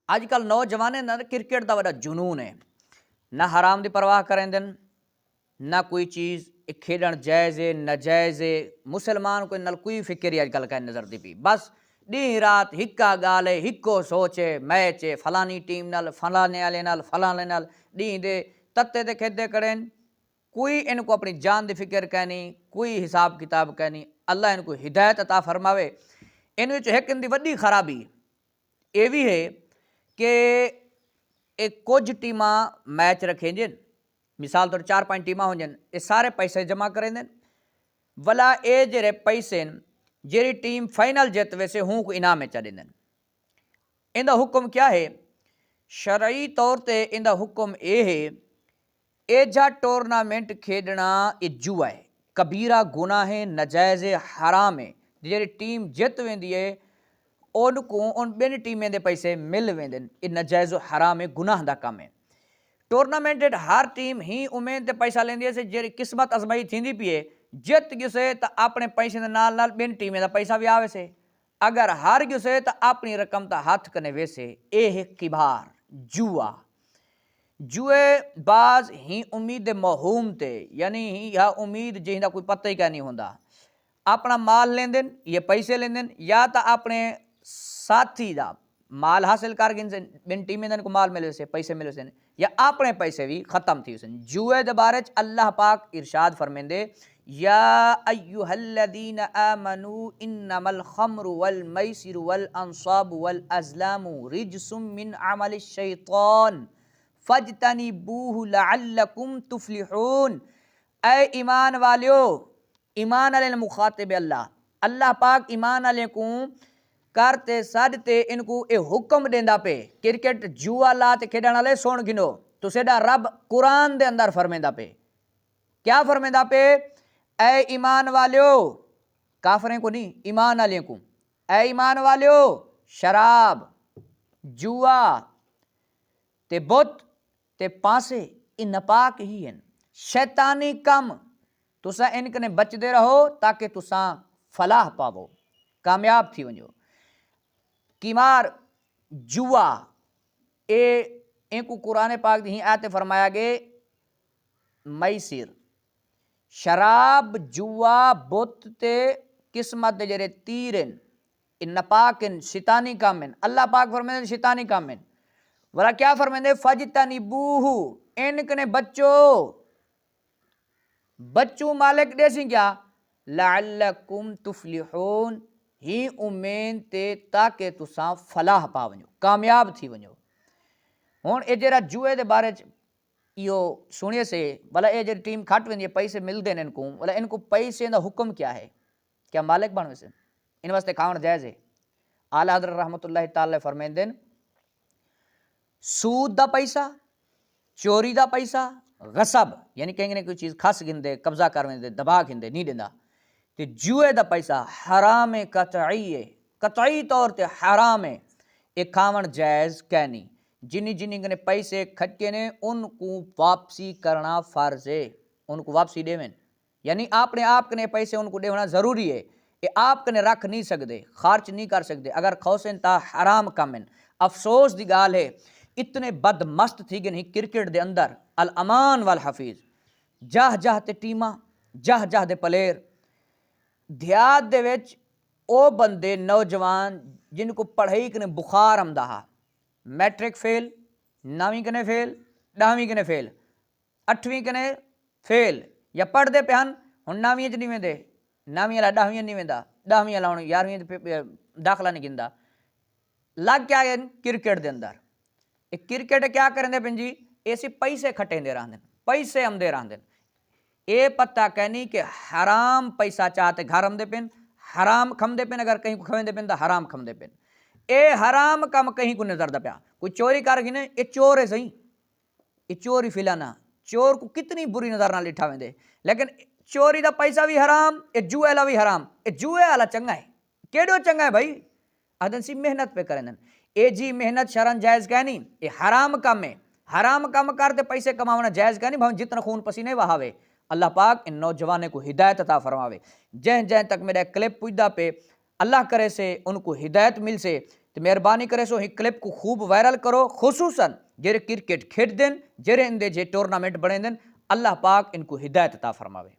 अजकल नौजवान ना क्रिकेट का बड़ा जुनून है, ना हराम की परवाह करेंदे ना कोई चीज़ खेडण जायज़ है नाजायज़ है। मुसलमान को नल कोई फिक्र ही अजकल का नज़र दी पी। बस डी रात हिक्का गाल है, हिक्को सोच है, मैच है फलानी टीम नाल फलाने वाले नाल फलाने नाल डी दे तत्ते ते खेदे करें। कोई इनको अपनी जान की फिक्र कहनी, कोई हिसाब किताब कहनी। अल्लाह इनको हिदायत अता फरमावे। इन एक इनकी वड्डी खराबी ये भी है कि एक कुछ टीमां मैच रखें मिसाल तौर 4-5 टीमां हो जान, ये सारे पैसे जमा करें भला ये जे पैसे जी टीम फाइनल जीत वैसे हूँ को इनाम चा दें। इंदा हुक्म क्या है? शरई तौर पर इंदा हुक्म ये है, एजा टूर्नामेंट खेडना ये जुआ है, कबीरा गुनाह है, नजायज़ है, हराम है। जी टीम जीत वेंदी है उनको उन बिन टीमें के पैसे मिल वेंदे, ये नजायज़ हराम है, गुनाह का कम है। टूर्नामेंट हर टीम ही उम्मीद ते पैसा लेंदी है, जी किस्मत अजमाई थी पी है। जित गयुसे तो अपने पैसे नाल नाल बिन टीमें का पैसा भी आवे से, अगर हार गयुसे तो अपनी रकम तो हाथ कने वेसे। ये है किबार जुआ। जुए बाज ही उम्मीद महूम ते यानी ही या उम्मीद जिंदा कोई पता ही क्या नहीं होता। अपना माल लेन देन ये पैसे लेन देन, या तो अपने साथी का माल हासिल कर गिन बिन टीमें को माल मिले से पैसे मिले से, या अपने पैसे भी खत्म थी सन। जुए दे बारे अल्लाह पाक इरशाद फरमेंदे, या अय्युहल्लदीन आमनू इन्नमल खम्रु वल मैसिरु वल अंसाबु वल अज़लामु रिजसुम मिन अमलिश शैतान फज्तनिबूहु लअल्लकुम तुफ्लिहून। ऐ ईमान वालियो, ईमान वाले मुखातिब अल्लाह, अल्लाह पाक ईमान वाले को करते सदते इनको ए हुक्म देंदा पे क्रिकेट जुआ लात खेडण वाले सुन गिनो तो सेडा रब कुरान दे अंदर फरमेंदा पे, क्या फरमेंदा पे? ऐ ईमान वालियो, काफरें को नहीं, ईमान वाले को, ऐ ईमान वालियो शराब जुआ ते बुत ते पासे इन नपाक ही हैं, शैतानी कम। तुसा इनकने बचते रहो ताकि तुसा फलाह पावो, कामयाब थी वजो। किमार जुआ ए इनको कुरान पाक दी आयत फरमाया गे मैसिर शराब जुआ बुत ते किस्मत दे जरे तीरन इन नपाकिन शैतानी कामिन। अल्लाह पाक फरमाते शैतानी कामिन वाला क्या फरमाते? फजतनिबूहु, इनकने बच्चो बच्चों मालिक देसी क्या लअल्लकुम तुफ्लिहून, ही उम्मीद ते ताकि तुसा फलाह पा वञो, कामयाब थी वञो। हुण ए जरा जुए दे बारे यो सुनिए से भला ये जी टीम खट वेंदी है पैसे मिलते हैं इनको, भला इनको पैसे का हुक्म क्या है? क्या मालिक बन वैसे इन वास्ते खावण जायज़ है? आला हज़रत रहमतुल्लाह तआला फरमाइंदे सूद का पैसा, चोरी का पैसा, गसब यानी कहीं ना कोई चीज़ खस गिंदे कब्जा कर वेंदे दबा गिंदे नहीं देंदा, ते जुए का पैसा हराम है, कतई है, कतई तौर पर हराम है, एक खावण जायज़ कहनी। जिन्नी जिन्नी ने पैसे खटे ने उनको वापसी करना फर्ज है, उनको वापसी देवें, यानी आपने आप के पैसे उनको देना जरूरी है। ये आप कने रख नहीं सकते, खर्च नहीं कर सकते अगर खौसन ता हराम कमें। अफसोस की गाल है इतने बदमस्त थी गए क्रिकेट दे अंदर अल अमान वाल हफीज, जह जह ते टीमां जह जह दे प्लेयर देहात दे विच ओ बंदे नौजवान जिनको पढ़ाई कने बुखार आंदा हा, मैट्रिक फेल, 9वीं कने फेल, 10वीं कने फेल, 8वीं कने फेल, या पढ़ते पे हैं हम 9वीं नहीं वेंदे, 9वीं वाला 10वीं नहीं वेंदा, 10वीं वाला हम 11वीं दाखला नहीं गिंदा, लग क्या है क्रिकेट दे अंदर। एक क्रिकेट क्या करेंगे पें जी, ऐसे पैसे खटेंदे रहंदे, पैसे आमदे रहंदे। ये पता कहनी कि हराम पैसा चाहते घर आमदे पेन, हराम खमदे पेन, अगर कहीं खवेंदे पेन तो हराम खमदे पेन। ए हराम कम कहीं को नजर दा पिया, कोई चोरी कर गिने ये चोर है सही, ये चोरी फिलाना, चोर को कितनी बुरी नजर ना लिठा वेंदे, लेकिन चोरी का पैसा भी हराम, ये जुए वाला भी हराम। ये जुए वाला चंगा है, केड़ो चंगा है भाई, अदन सी मेहनत पे करें। ए जी मेहनत शरण जायज़ कहनी, ये हराम कम है, हराम कम करते पैसे कमाना जायज़ कहनी, भाव जितना खून पसीने वहावे। अल्लाह पाक इन नौजवानों को हिदायत अता फरमावे। जैं जैं तक मेरा क्लिप पुजदा पे अल्लाह करे से उनको हिदायत मिल से, तो मेहरबानी करे सो ही क्लिप को खूब वायरल करो, खुसूसन जेरे क्रिकेट खेड दिन जेरे इंदे जे टूर्नामेंट बने दिन। अल्लाह पाक इनको हिदायत अता फरमावे।